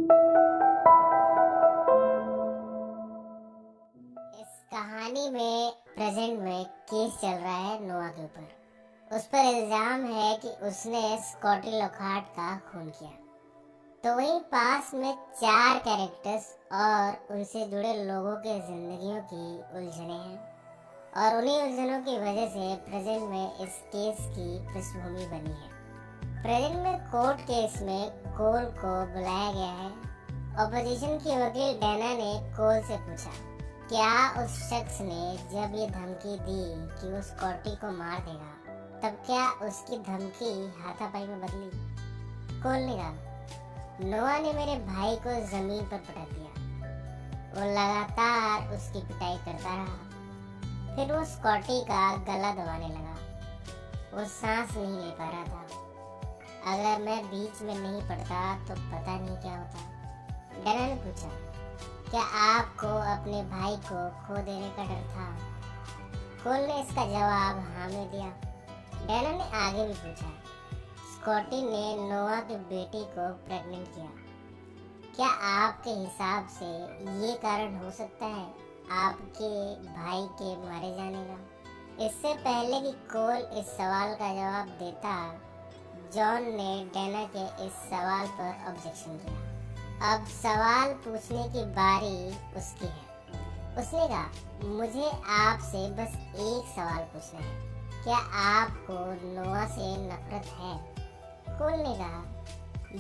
इस कहानी में प्रेजेंट में केस चल रहा है नोआ के ऊपर। उस पर इल्जाम है कि उसने स्कॉटी लॉकहार्ट का खून किया। तो वहीं पास में 4 कैरेक्टर्स और उनसे जुड़े लोगों के जिंदगियों की उलझने हैं और उन्हीं उलझनों की वजह से प्रेजेंट में इस केस की पृष्ठभूमि बनी है। प्रेजेंट में कोर्ट केस में कोल को बुलाया गया है। ऑपोजिशन की वकील डैना ने कोल से पूछा, क्या उस शख्स ने जब ये धमकी दी कि वो स्कॉटी को मार देगा, तब क्या उसकी धमकी हाथापाई में बदली? कोल ने कहा, नोआ ने मेरे भाई को जमीन पर पटक दिया। वो लगातार उसकी पिटाई करता रहा। फिर वो स्कॉटी का गला दबाने लगा। वो सांस नहीं ले पा रहा था। अगर मैं बीच में नहीं पड़ता तो पता नहीं क्या होता। डैना ने पूछा, क्या आपको अपने भाई को खो देने का डर था? कोल ने इसका जवाब हाँ में दिया। डैना ने आगे भी पूछा, स्कॉटी ने नोआ की बेटी को प्रेग्नेंट किया। क्या आपके हिसाब से ये कारण हो सकता है आपके भाई के मारे जाने का? इससे पहले कि कोल इस सवाल का जवाब देता, जॉन ने डैना के इस सवाल पर ऑब्जेक्शन किया। अब सवाल पूछने की बारी उसकी है। उसने कहा, मुझे आपसे बस एक सवाल पूछना है, क्या आपको नोआ से नफरत है? कोल ने कहा,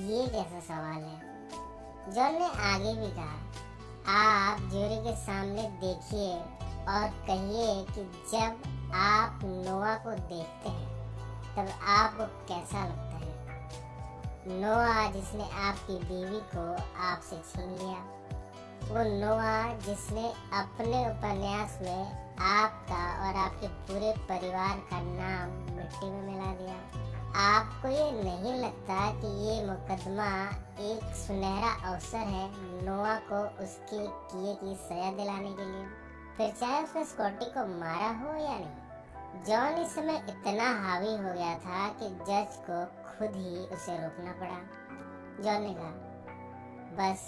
ये कैसा सवाल है? जॉन ने आगे भी कहा, आप ज्यूरी के सामने देखिए और कहिए कि जब आप नोआ को देखते हैं तब आपको कैसा लगता है? नोआ जिसने आपकी बीवी को आपसे छीन लिया, वो नोआ जिसने अपने उपन्यास में आपका और आपके पूरे परिवार का नाम मिट्टी में मिला दिया। आपको ये नहीं लगता कि ये मुकदमा एक सुनहरा अवसर है नोआ को उसके किए की सजा दिलाने के लिए, फिर चाहे उसने स्कॉटी को मारा हो या नहीं? जॉन इस समय इतना हावी हो गया था कि जज को खुद ही उसे रोकना पड़ा। जॉन ने कहा, बस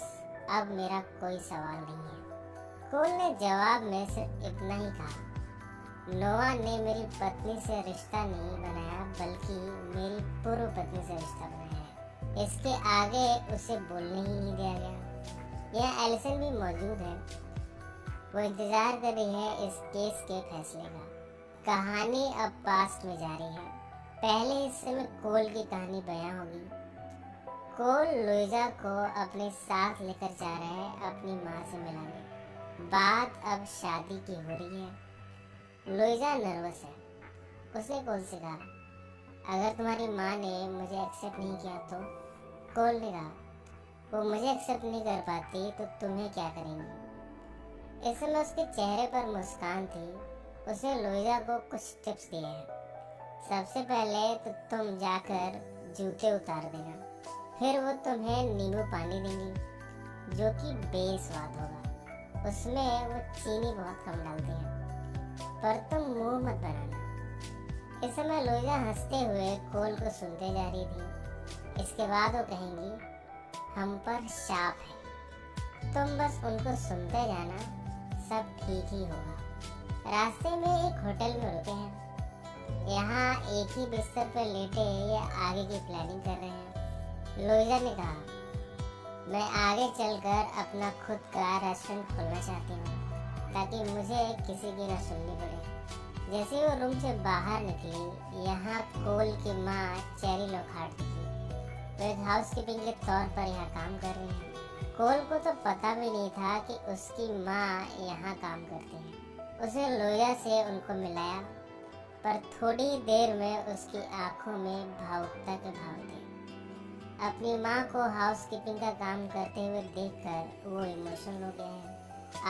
अब मेरा कोई सवाल नहीं है। कोल ने जवाब में सिर्फ इतना ही कहा, नोआ ने मेरी पत्नी से रिश्ता नहीं बनाया बल्कि मेरी पूर्व पत्नी से रिश्ता बनाया है। इसके आगे उसे बोलने ही नहीं दिया गया। यहाँ एलिसन भी मौजूद है। वो इंतजार कर रही है इस केस के फैसले का। कहानी अब पास्ट में जा रही है। पहले हिस्से में कोल की कहानी बयां होगी। कोल लुइजा को अपने साथ लेकर जा रहा है अपनी माँ से मिलाने। बात अब शादी की हो रही है। लुइजा नर्वस है। उसने कोल से कहा, अगर तुम्हारी माँ ने मुझे एक्सेप्ट नहीं किया तो? कोल ने कहा, वो मुझे एक्सेप्ट नहीं कर पाती तो तुम्हें क्या करेंगी? इस समय उसके चेहरे पर मुस्कान थी। उसने लुइजा को कुछ टिप्स दिए हैं। सबसे पहले तो तुम जाकर जूते उतार देना, फिर वो तुम्हें नींबू पानी देंगी जो कि बेस्वाद होगा। उसमें वो चीनी बहुत कम डालती हैं, पर तुम मुंह मत बनाना। इस समय लुइजा हंसते हुए कोल को सुनते जा रही थी। इसके बाद वो कहेंगी, हम पर शाप है, तुम बस उनको सुनते जाना, सब ठीक ही होगा। रास्ते में एक होटल में रुके हैं। यहाँ एक ही बिस्तर पर लेटे ये आगे की प्लानिंग कर रहे हैं। लुइजा ने कहा, मैं आगे चलकर अपना खुद का रेस्टोरेंट खोलना चाहती हूँ ताकि मुझे किसी की न सुननी पड़े। जैसे वो रूम से बाहर निकली, यहाँ कोल की माँ चेरी लॉकहार्ट दिखी। वो एक हाउसकीपिंग के तौर पर यहाँ काम कर रही है। कोल को तो पता भी नहीं था कि उसकी माँ यहाँ काम करती है। उसने लुइजा से उनको मिलाया, पर थोड़ी देर में उसकी आंखों में भावुकता के भाव थे। अपनी माँ को हाउसकीपिंग का काम करते हुए देखकर वो इमोशनल हो गए हैं।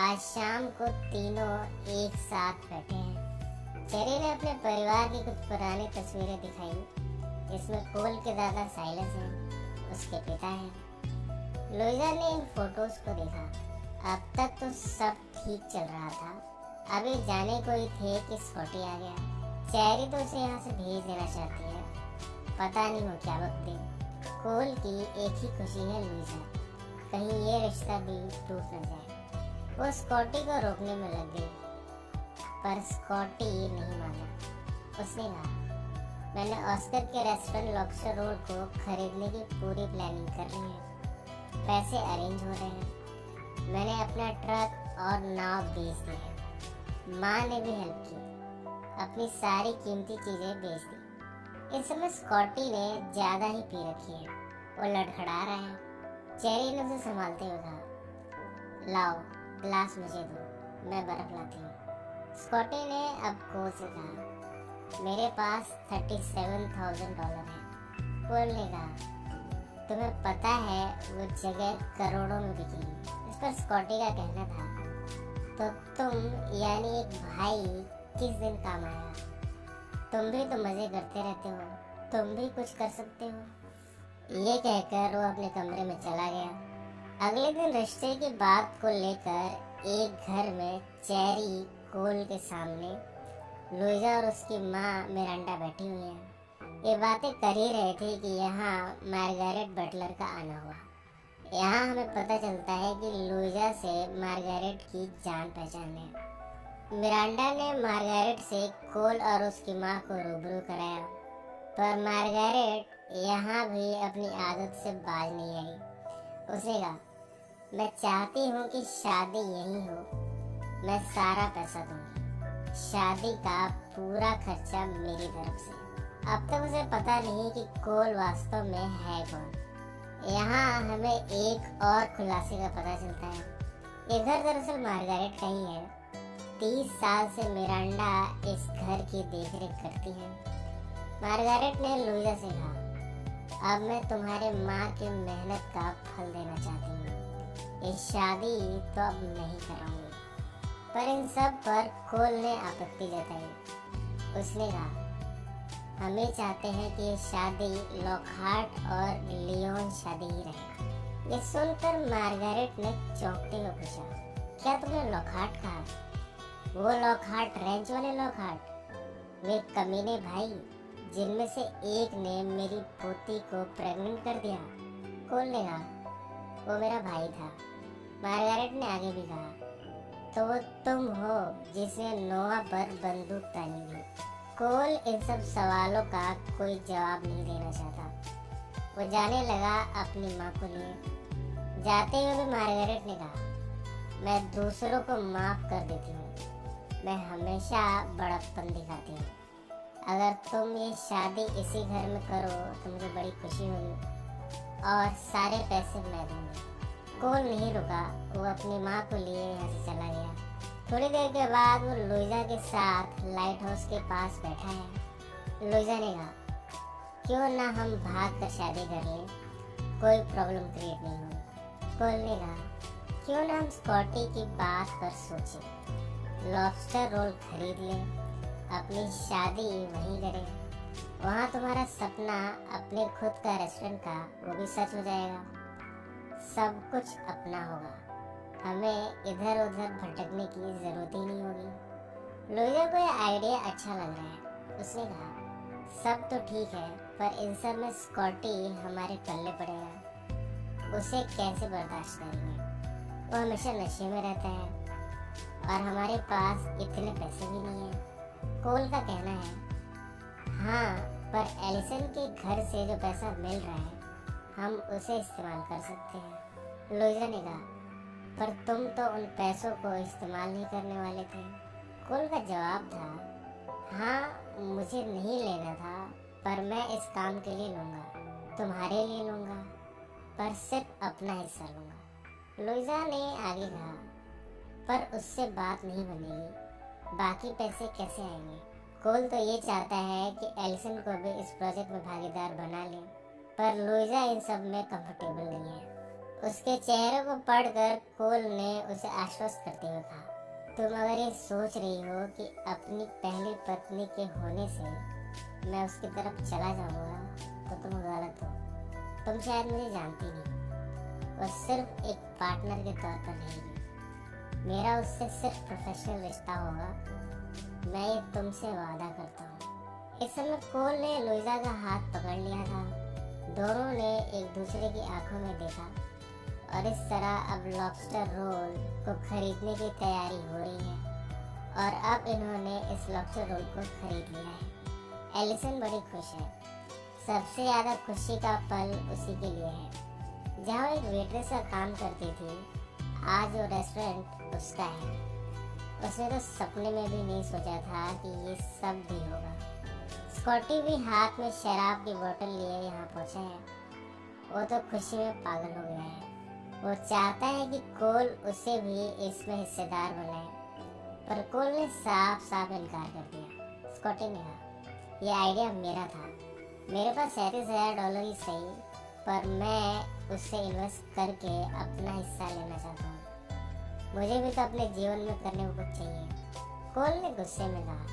आज शाम को तीनों एक साथ बैठे हैं। चेरी ने अपने परिवार की कुछ पुरानी तस्वीरें दिखाई। इसमें कोल के दादा साइलस हैं, उसके पिता हैं। लुइजा ने इन फोटोज को देखा। अब तक तो सब ठीक चल रहा था। अभी जाने को ही थे कि स्कॉटी आ गया। चेरी तो उसे यहाँ से भेज देना चाहती है, पता नहीं वो क्या वक्त दे। कोल की एक ही खुशी है लुइजा, कहीं रिश्ता भी टूट न जाए। वो स्कॉटी को रोकने में लग गई, पर स्कॉटी नहीं माना। उसने कहा, मैंने ऑस्कर के रेस्टोरेंट लॉबस्टर रोल को खरीदने की पूरी प्लानिंग कर ली है, पैसे अरेंज हो रहे हैं, मैंने अपना ट्रक और नाव बेच दी है, माँ ने भी हेल्प की, अपनी सारी कीमती चीजें बेच दी। इस समय स्कॉटी ने ज्यादा ही पी रखी है, वो लड़खड़ा रहा है। चेरी ने उसे संभालते हुए कहा, लाओ ग्लास मुझे दो, मैं बर्फ लाती हूँ। स्कॉटी ने अब कोल से कहा, मेरे पास $37,000 है। कोल ने कहा, तुम्हें पता है वो जगह करोड़ों में बिकेगी। इस पर स्कॉटी का कहना था, तो तुम यानी एक भाई किस दिन काम आया? तुम भी तो मजे करते रहते हो, तुम भी कुछ कर सकते हो। ये कहकर वो अपने कमरे में चला गया। अगले दिन रिश्ते की बात को लेकर एक घर में चेरी, कोल के सामने लुइजा और उसकी माँ मिरांडा बैठी हुई है। ये बातें कर ही रहे थे कि यहाँ मार्गारेट बटलर का आना हुआ। यहाँ हमें पता चलता है कि लुइजा से मार्गारेट की जान पहचान है। मिरांडा ने मार्गारेट से कोल और उसकी माँ को रूबरू कराया, पर मार्गारेट यहाँ भी अपनी आदत से बाज नहीं आई। उसने कहा, मैं चाहती हूँ कि शादी यहीं हो, मैं सारा पैसा दूंगी, शादी का पूरा खर्चा मेरी तरफ से। अब तक उसे पता नहीं कि कोल वास्तव में है कौन। यहाँ हमें एक और खुलासे का पता चलता है। ये घर दरअसल मार्गारेट का ही है। 30 साल से मिरांडा इस घर की देखरेख करती है। मार्गारेट ने लुइजा से कहा, अब मैं तुम्हारे माँ की मेहनत का फल देना चाहती हूँ। ये शादी तो अब नहीं कराऊंगी। पर इन सब पर कोल ने आपत्ति जताई। उसने कहा, हम ये चाहते हैं कि ये शादी लॉकहार्ट और लियोन शादी ही रहे। ये सुनकर मार्गारेट ने चौंकते हुए पूछा, क्या तुमने लॉकहार्ट कहा? वो लॉकहार्ट रेंच वाले लॉकहार्ट? वे कमीने भाई जिनमें से एक ने मेरी पोती को प्रेग्नेंट कर दिया। कोल ने कहा, वो मेरा भाई था। मार्गारेट ने आगे भी कहा, तो वो तुम हो जिसने नोआ पर बंदूक तानी थी। कोल इन सब सवालों का कोई जवाब नहीं देना चाहता। वो जाने लगा अपनी माँ को लिए। जाते हुए भी मार्गारेट ने कहा, मैं दूसरों को माफ कर देती हूँ, मैं हमेशा बड़प्पन दिखाती हूँ। अगर तुम ये शादी इसी घर में करो तो मुझे बड़ी खुशी होगी और सारे पैसे मैं दूंगी। कोल नहीं रुका, वो अपनी माँ को लिए यहाँ से चला गया। थोड़ी देर के बाद वो लुइजा के साथ लाइट हाउस के पास बैठा है। लुइजा ने कहा, क्यों ना हम भाग कर शादी कर लें, कोई प्रॉब्लम क्रिएट नहीं होगी। कोल ने कहा, क्यों ना हम स्कॉटी की बात पर सोचें, लॉबस्टर रोल खरीद लें, अपनी शादी वहीं करें, वहाँ तुम्हारा सपना अपने खुद का रेस्टोरेंट का वो भी सच हो जाएगा, सब कुछ अपना होगा, हमें इधर उधर भटकने की जरूरत ही नहीं होगी। लुइजा को यह आइडिया अच्छा लग रहा है। उसने कहा, सब तो ठीक है, पर इन सब में स्कॉटी हमारे पल्ले पड़ेगा, उसे कैसे बर्दाश्त करेंगे? वो हमेशा नशे में रहता है और हमारे पास इतने पैसे भी नहीं है। कोल का कहना है, हाँ, पर एलिसन के घर से जो पैसा मिल रहा है हम उसे इस्तेमाल कर सकते हैं। लुइजा ने कहा, पर तुम तो उन पैसों को इस्तेमाल नहीं करने वाले थे। कोल का जवाब था, हाँ, मुझे नहीं लेना था, पर मैं इस काम के लिए लूँगा, तुम्हारे लिए लूँगा, पर सिर्फ अपना हिस्सा लूँगा। लुइजा ने आगे कहा, पर उससे बात नहीं बनेगी, बाकी पैसे कैसे आएंगे? कोल तो ये चाहता है कि एलिसन को भी इस प्रोजेक्ट में भागीदार बना ले, पर लुइजा इन सब में कंफर्टेबल नहीं है। उसके चेहरे को पढ़कर कोल ने उसे आश्वस्त करते हुए कहा, तुम अगर ये सोच रही हो कि अपनी पहली पत्नी के होने से मैं उसकी तरफ चला जाऊंगा तो तुम गलत हो। तुम शायद मुझे जानती नहीं, वो सिर्फ एक पार्टनर के तौर पर रहेगी। मेरा उससे सिर्फ प्रोफेशनल रिश्ता होगा, मैं ये तुमसे वादा करता हूँ। इस समय कोल ने लुइजा का हाथ पकड़ लिया था। दोनों ने एक दूसरे की आंखों में देखा और इस तरह अब लॉबस्टर रोल को खरीदने की तैयारी हो रही है और अब इन्होंने इस लॉबस्टर रोल को खरीद लिया है। एलिसन बड़ी खुश है। सबसे ज़्यादा खुशी का पल उसी के लिए है। जहाँ एक वेट्रेस का काम करती थी, आज वो रेस्टोरेंट उसका है। उसने तो सपने में भी नहीं सोचा था कि ये सब भी होगा। स्कॉटी भी हाथ में शराब की बोतल लिए यहाँ पहुँचा है। वो तो खुशी में पागल हो गया है। वो चाहता है कि कोल उसे भी इसमें हिस्सेदार बनाए, पर कोल ने साफ साफ इनकार कर दिया। स्कॉटी ने कहा, यह आइडिया मेरा था। मेरे पास $37,000 ही सही, पर मैं उससे इन्वेस्ट करके अपना हिस्सा लेना चाहता हूँ। मुझे भी तो अपने जीवन में करने को कुछ चाहिए। कोल ने गुस्से में कहा,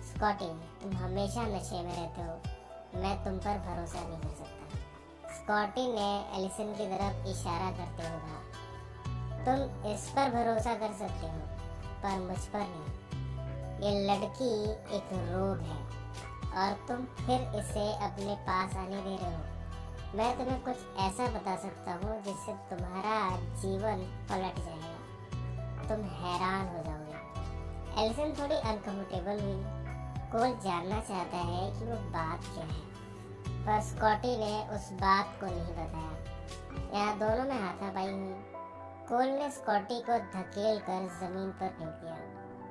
स्कॉटी, तुम हमेशा नशे में रहते हो। मैं तुम पर भरोसा नहीं कर सकता। स्कॉटी ने एलिसन की तरफ इशारा करते हुए कहा, तुम इस पर भरोसा कर सकते हो, पर मुझ पर नहीं। ये लड़की एक रोग है और तुम फिर इसे अपने पास आने दे रहे हो। मैं तुम्हें कुछ ऐसा बता सकता हूँ जिससे तुम्हारा जीवन पलट जाएगा। तुम हैरान हो जाओगे। एलिसन थोड़ी अनकंफर्टेबल हुई। कोल जानना चाहता है कि वो बात क्या है, पर स्कॉटी ने उस बात को नहीं बताया। यहाँ दोनों में हाथापाई हुई। कोल ने स्कॉटी को धकेल कर जमीन पर फेंक दिया,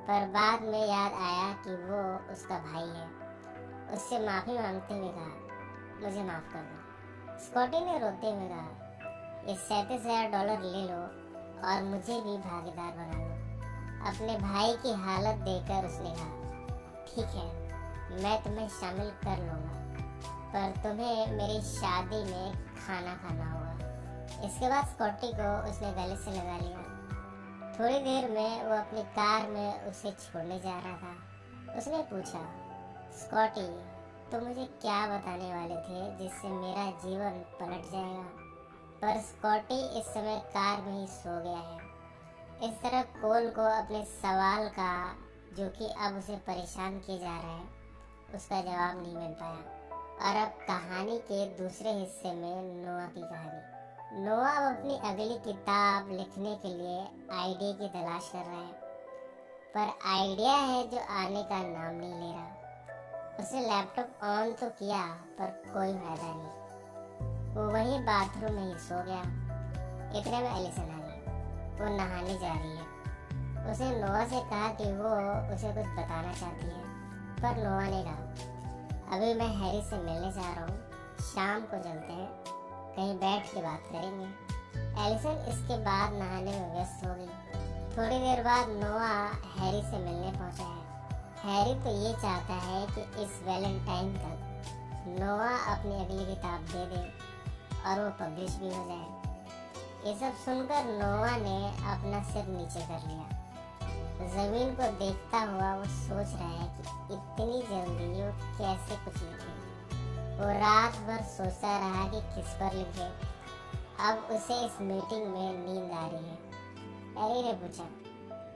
पर बाद में याद आया कि वो उसका भाई है। उससे माफी मांगते हुए कहा, मुझे माफ कर दो। स्कॉटी ने रोते हुए कहा, ये $37,000 ले लो और मुझे भी भागीदार बना लो। अपने भाई की हालत देखकर उसने कहा, ठीक है, मैं तुम्हें शामिल कर लूँगा, पर तुम्हें मेरी शादी में खाना खाना होगा। इसके बाद स्कॉटी को उसने गले से लगा लिया। थोड़ी देर में वो अपनी कार में उसे छोड़ने जा रहा था। उसने पूछा, स्कॉटी, तुम मुझे क्या बताने वाले थे जिससे मेरा जीवन पलट जाएगा? पर स्कॉटी इस समय कार में ही सो गया है। इस तरह कोल को अपने सवाल का, जो कि अब उसे परेशान किए जा रहा है, उसका जवाब नहीं मिल पाया। और अब कहानी के दूसरे हिस्से में नोआ की कहानी। नोआ अब अपनी अगली किताब लिखने के लिए आइडिया की तलाश कर रहा है, पर आइडिया है जो आने का नाम नहीं ले रहा। उसने लैपटॉप ऑन तो किया, पर कोई फायदा नहीं। वो वहीं बाथरूम में ही सो गया। इतने में एलिसन आ गई। वो नहाने जा रही है। उसने नोआ से कहा कि वो उसे कुछ बताना चाहती है, पर नोआ ने कहा, अभी मैं हैरी से मिलने जा रहा हूँ, शाम को चलते हैं, कहीं बैठ के बात करेंगे। एलिसन इसके बाद नहाने में व्यस्त हो गई। थोड़ी देर बाद नोआ हैरी से मिलने पहुंचा है। हैरी तो ये चाहता है कि इस वैलेंटाइन तक नोआ अपनी अगली किताब दे दे और वो पब्लिश भी हो जाए। ये सब सुनकर नोआ ने अपना सिर नीचे कर लिया। जमीन को देखता हुआ वो सोच रहा है कि इतनी जल्दी वो कैसे कुछ लिखे। वो रात भर सोचता रहा कि किस पर लिखे। अब उसे इस मीटिंग में नींद आ रही है। हैरी ने पूछा,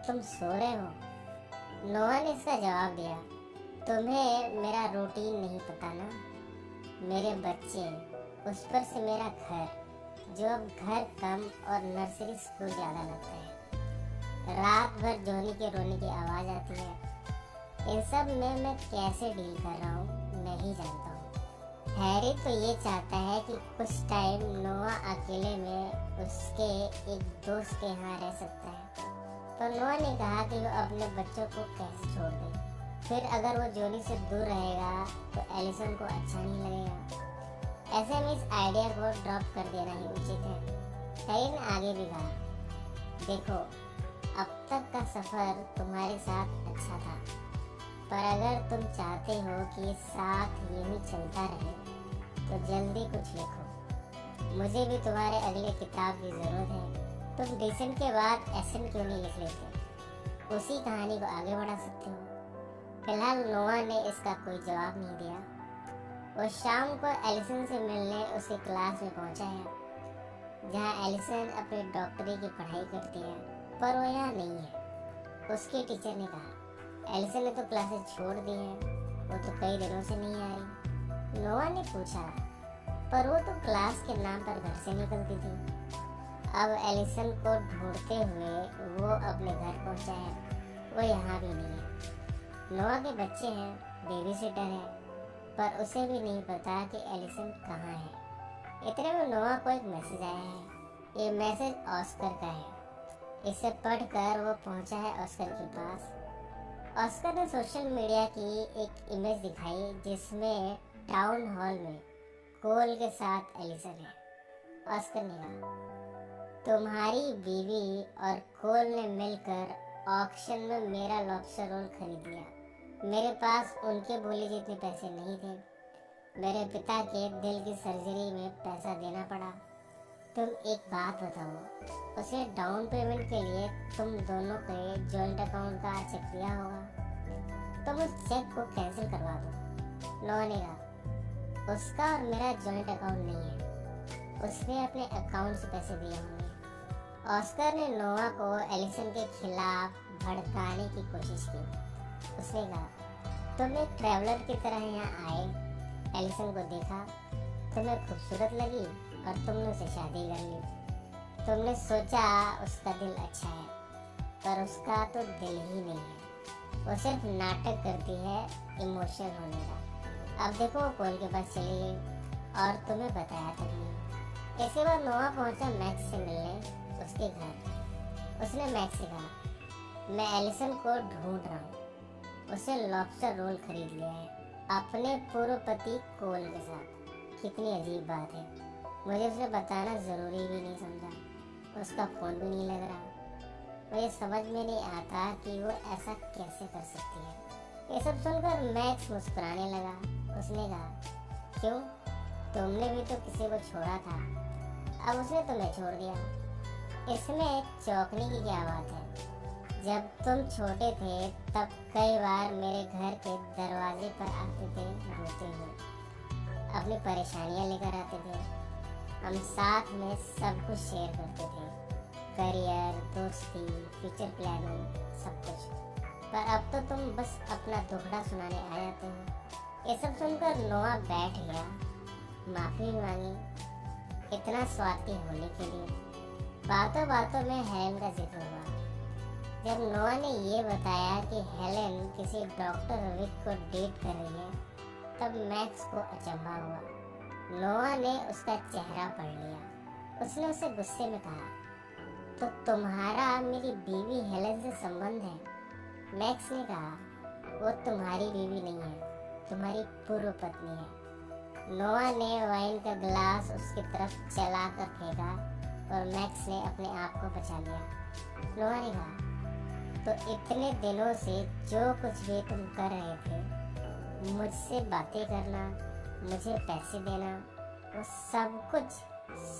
तुम सो रहे हो? नोआ ने इसका जवाब दिया, तुम्हें मेरा रूटीन नहीं पता ना। मेरे बच्चे, उस पर से मेरा घर, जो अब घर कम और नर्सरी स्कूल ज़्यादा लगता है। रात भर जोनी के रोने की आवाज़ आती है। इन सब में मैं कैसे डील कर रहा हूँ नहीं जानता हूँ। हैरी तो ये चाहता है कि कुछ टाइम नोआ अकेले में उसके एक दोस्त के यहाँ रह सकता है, तो नोआ ने कहा कि वो अपने बच्चों को कैसे छोड़ दे। फिर अगर वो जोनी से दूर रहेगा तो एलिसन को अच्छा नहीं लगेगा। ऐसे में इस आइडिया को ड्रॉप कर देना ही उचित है। हैरी ने आगे भी कहा, देखो, अब तक का सफ़र तुम्हारे साथ अच्छा था, पर अगर तुम चाहते हो कि साथ यही चलता रहे तो जल्दी कुछ लिखो। मुझे भी तुम्हारे अगले किताब की ज़रूरत है। तुम डिसेंट के बाद एसेंट क्यों नहीं लिख लेते? उसी कहानी को आगे बढ़ा सकते हो। फिलहाल नोआ ने इसका कोई जवाब नहीं दिया। वो शाम को एलिसन से मिलने उसके क्लास में पहुंचा है, जहां एलिसन अपनी डॉक्टरी की पढ़ाई करती है, पर वो यहाँ नहीं है। उसके टीचर ने कहा, एलिसन ने तो क्लासेस छोड़ दी हैं, वो तो कई दिनों से नहीं आ रही। नोआ ने पूछा, पर वो तो क्लास के नाम पर घर से निकलती थी। अब एलिसन को ढूंढते हुए वो अपने घर पहुंचा है। वो यहाँ भी नहीं है। नोआ के बच्चे हैं, बेबी सिटर है, पर उसे भी नहीं पता कि एलिसन कहाँ है। इतने में नोआ को एक मैसेज आया है। ये मैसेज ऑस्कर का है। इसे पढ़कर वो पहुंचा है ऑस्कर के पास। ऑस्कर ने सोशल मीडिया की एक इमेज दिखाई जिसमें टाउन हॉल में कोल के साथ एलिसन है। ऑस्कर ने कहा, तुम्हारी बीवी और कोल ने मिलकर ऑक्शन में मेरा लॉबस्टर रोल खरीद लिया। मेरे पास उनके बोले जितने पैसे नहीं थे। मेरे पिता के दिल की सर्जरी में पैसा देना पड़ा। तुम एक बात बताओ, उसे डाउन पेमेंट के लिए तुम दोनों के जॉइंट अकाउंट का चेक दिया होगा। तुम उस चेक को कैंसिल करवा दो। नोआ ने कहा, उसका और मेरा जॉइंट अकाउंट नहीं है। उसने अपने अकाउंट से पैसे दिए होंगे। ऑस्कर ने नोआ को एलिसन के खिलाफ भड़काने की कोशिश की। उसने कहा, तुम एक ट्रैवलर की तरह यहाँ आए, एलिसन को देखा, तुम्हें खूबसूरत लगी और तुमने उसे शादी कर ली। तुमने सोचा उसका दिल अच्छा है, पर उसका तो दिल ही नहीं है। वो सिर्फ नाटक करती है इमोशनल होने का। अब देखो, वो कोल के पास चली गई और तुम्हें बताया तक नहीं। इसके बाद नोआ पहुंचा मैक्स से मिलने उसके घर। उसने मैक्स से कहा, मैं एलिसन को ढूंढ रहा हूँ। उसे लॉबस्टर रोल खरीद लिया है अपने पूर्व पति कोल के साथ। कितनी अजीब बात है। मुझे उसे बताना ज़रूरी भी नहीं समझा। उसका फ़ोन भी नहीं लग रहा। मुझे समझ में नहीं आता कि वो ऐसा कैसे कर सकती है। ये सब सुनकर मैक्स मुस्कुराने लगा। उसने कहा, क्यों? तुमने भी तो किसी को छोड़ा था, अब उसने तुम्हें छोड़ दिया। इसमें चौंकने की क्या बात है? जब तुम छोटे थे तब कई बार मेरे घर के दरवाजे पर आते थे रोते हुए, अपनी परेशानियां लेकर आते थे। हम साथ में सब कुछ शेयर करते थे, करियर, दोस्ती, फ्यूचर प्लानिंग, सब कुछ। पर अब तो तुम बस अपना दुखड़ा सुनाने आ जाते हो। ये सब सुनकर नोआ बैठ गया, माफ़ी मांगी इतना स्वार्थी होने के लिए। बातों बातों में हेलेन का जिक्र हुआ। जब नोआ ने ये बताया कि हेलेन किसी डॉक्टर विक को डेट कर रही है, तब मैक्स को अचंभा हुआ। नोआ ने उसका चेहरा पढ़ लिया। उसने उसे गुस्से में कहा, तो तुम्हारा मेरी बीवी हेलेन से संबंध है? मैक्स ने कहा, वो तुम्हारी बीवी नहीं है, तुम्हारी पूर्व पत्नी है। नोआ ने वाइन का गिलास उसकी तरफ चला कर फेंका और मैक्स ने अपने आप को बचा लिया। नोआ ने कहा, तो इतने दिनों से जो कुछ भी तुम कर रहे थे, मुझसे बातें करना, मुझे पैसे देना, वो सब कुछ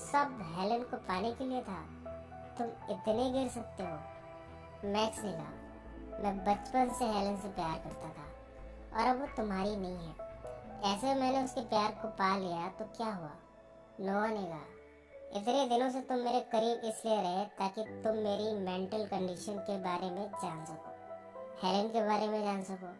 सब हेलेन को पाने के लिए था। तुम इतने गिर सकते हो? मैक्स ने कहा, मैं बचपन से हेलेन से प्यार करता था और अब वो तुम्हारी नहीं है। ऐसे मैंने उसके प्यार को पा लिया तो क्या हुआ? नोआ ने कहा, इतने दिनों से तुम मेरे करीब इसलिए रहे ताकि तुम मेरी मेंटल कंडीशन के बारे में जान सको, हेलेन के बारे में जान सको,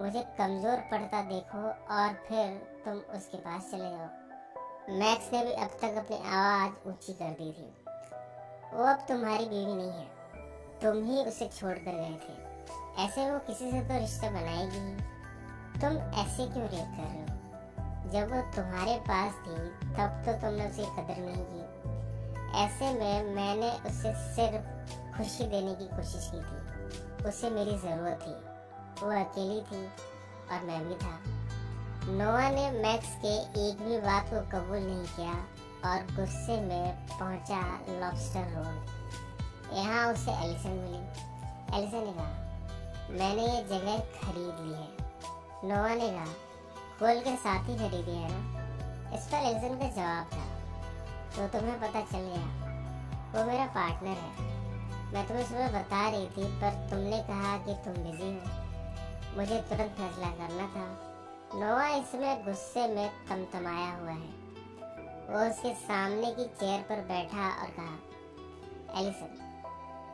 मुझे कमज़ोर पड़ता देखो और फिर तुम उसके पास चले जाओ। मैक्स ने भी अब तक अपनी आवाज़ ऊंची कर दी थी। वो अब तुम्हारी बीवी नहीं है, तुम ही उसे छोड़ कर गए थे। ऐसे वो किसी से तो रिश्ता बनाएगी ही। तुम ऐसे क्यों रिएक्ट कर रहे हो? जब वो तुम्हारे पास थी तब तो तुमने उसकी कदर नहीं की। ऐसे में मैंने उसे सिर्फ खुशी देने की कोशिश की थी। उसे मेरी ज़रूरत थी, वो अकेली थी और मैं भी था। नोआ ने मैक्स के एक भी बात को कबूल नहीं किया और गुस्से में पहुंचा लॉबस्टर रोड। यहाँ उसे एलिसन मिली। एलिसन ने कहा, मैंने ये जगह खरीद ली है। नोआ ने कहा, कोल के साथ ही खरीदी है ना? इस पर एलिसन का जवाब था, तो तुम्हें पता चल गया, वो मेरा पार्टनर है। मैं तुम्हें सुबह बता रही थी पर तुमने कहा कि तुम बिजी हो। मुझे तुरंत फैसला करना था। नोआ इसमें गुस्से में तमतमाया हुआ है। वो उसके सामने की चेयर पर बैठा और कहा, एलिसन,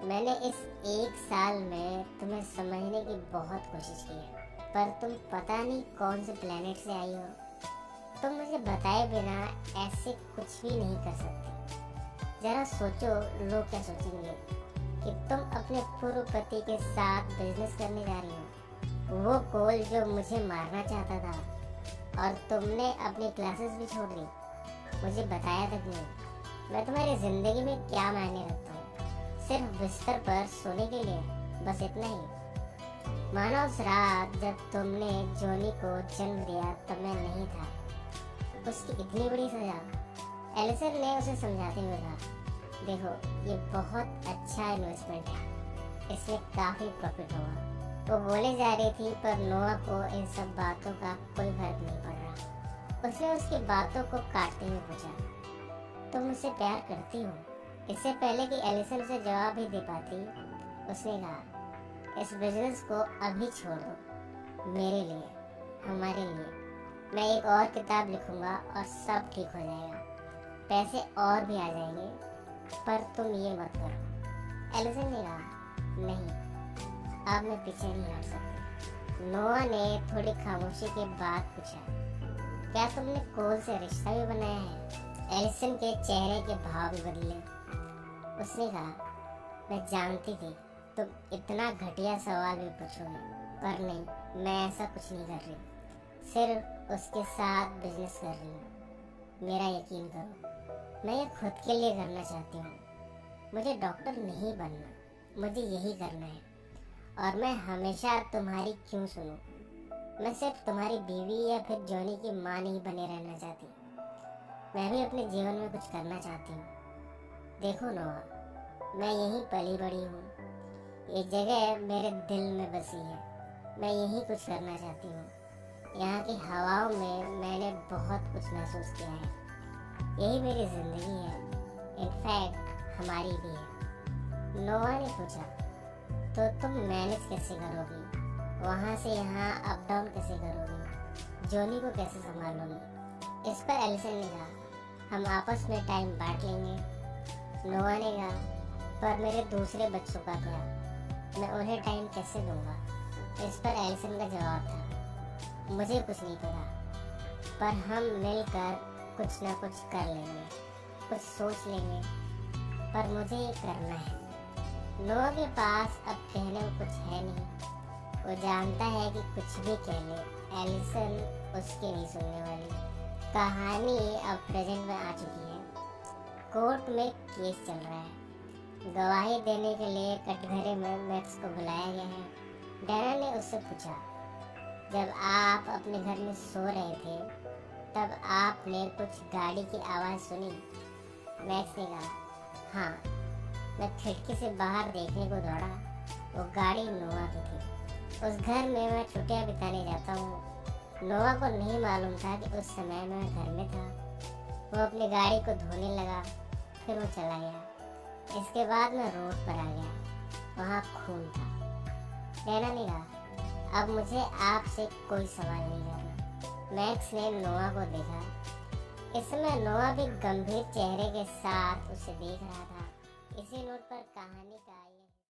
मैंने इस 1 साल में तुम्हें समझने की बहुत कोशिश की है, पर तुम पता नहीं कौन से प्लेनेट से आई हो। तुम मुझे बताए बिना ऐसे कुछ भी नहीं कर सकते। जरा सोचो लोग क्या सोचेंगे कि तुम अपने पूर्व पति के साथ बिजनेस करने जा रही हो, वो गोल जो मुझे मारना चाहता था, और तुमने अपनी क्लासेस भी छोड़ दी, मुझे बताया तक नहीं। मैं तुम्हारी जिंदगी में क्या मायने रखता हूँ, सिर्फ बिस्तर पर सोने के लिए, बस इतना ही। मानो उस रात जब तुमने जॉनी को जन्म दिया तब मैं नहीं था, उसकी इतनी बड़ी सजा। एलिसन ने उसे समझाते हुए कहा, देखो ये बहुत अच्छा इन्वेस्टमेंट है, इसमें काफी प्रॉफिट होगा। वो बोले जा रही थी पर नोआ को इन सब बातों का कोई फर्क नहीं पड़ रहा। उसने उसकी बातों को काटते हुए पूछा, तुम मुझसे प्यार करती हो? इससे पहले कि एलिसन उसे जवाब भी दे पाती, उसने कहा, इस बिजनेस को अभी छोड़ दो, मेरे लिए, हमारे लिए। मैं एक और किताब लिखूंगा और सब ठीक हो जाएगा, पैसे और भी आ जाएंगे, पर तुम ये मत करो। एलिसन ने कहा, नहीं, अब मैं पीछे नहीं हट सकती। नोआ ने थोड़ी खामोशी के बाद पूछा, क्या तुमने कोल से रिश्ता भी बनाया है? एलिसन के चेहरे के भाव भी बदले। उसने कहा, मैं जानती थी तुम इतना घटिया सवाल भी पूछोगे, पर नहीं, मैं ऐसा कुछ नहीं कर रही, सिर्फ उसके साथ बिजनेस कर रही हूँ। मेरा यकीन करो, मैं ये खुद के लिए करना चाहती हूँ। मुझे डॉक्टर नहीं बनना, मुझे यही करना है, और मैं हमेशा तुम्हारी क्यों सुनूं? मैं सिर्फ तुम्हारी बीवी या फिर जॉनी की माँ नहीं बने रहना चाहती। मैं भी अपने जीवन में कुछ करना चाहती हूँ। देखो नोआ, मैं यहीं पली बड़ी हूँ, ये जगह मेरे दिल में बसी है, मैं यहीं कुछ करना चाहती हूँ। यहाँ की हवाओं में मैंने बहुत कुछ महसूस किया है, यही मेरी जिंदगी है, इनफैक्ट हमारी भी है। नोआ ने पूछा, तो तुम मैनेज कैसे करोगी? वहाँ से यहाँ अप डाउन कैसे करोगी? जॉनी को कैसे संभालोगी? इस पर एलिसन ने कहा, हम आपस में टाइम बांट लेंगे। नोआ ने कहा, पर मेरे दूसरे बच्चों का क्या? मैं उन्हें टाइम कैसे दूंगा? इस पर एलिसन का जवाब था, मुझे कुछ नहीं पता, पर हम मिलकर कुछ ना कुछ कर लेंगे, कुछ सोच लेंगे, पर मुझे ये करना है। नोआ के पास अब कहने को कुछ है नहीं, वो जानता है कि कुछ भी कह ले, एलिसन उसकी नहीं सुनने वाली। कहानी अब प्रेजेंट में आ चुकी है। कोर्ट में केस चल रहा है, गवाही देने के लिए कटघरे में मैक्स को बुलाया गया है। डैना ने उससे पूछा, जब आप अपने घर में सो रहे थे तब आपने कुछ गाड़ी की आवाज़ सुनी? मैक्स ने कहा, हाँ, मैं खिड़की से बाहर देखने को दौड़ा, वो गाड़ी नोआ की थी। उस घर में मैं छुट्टियां बिताने जाता हूँ। नोआ को नहीं मालूम था कि उस समय मैं घर में था। वो अपनी गाड़ी को धोने लगा, फिर वो चला गया। इसके बाद मैं रोड पर आ गया, वहाँ खून था। डैना ने कहा, अब मुझे आपसे कोई सवाल नहीं करना। मैक्स ने नोआ को देखा। इस समय नोआ भी गंभीर चेहरे के साथ उसे देख रहा था। इसी नोट पर कहानी का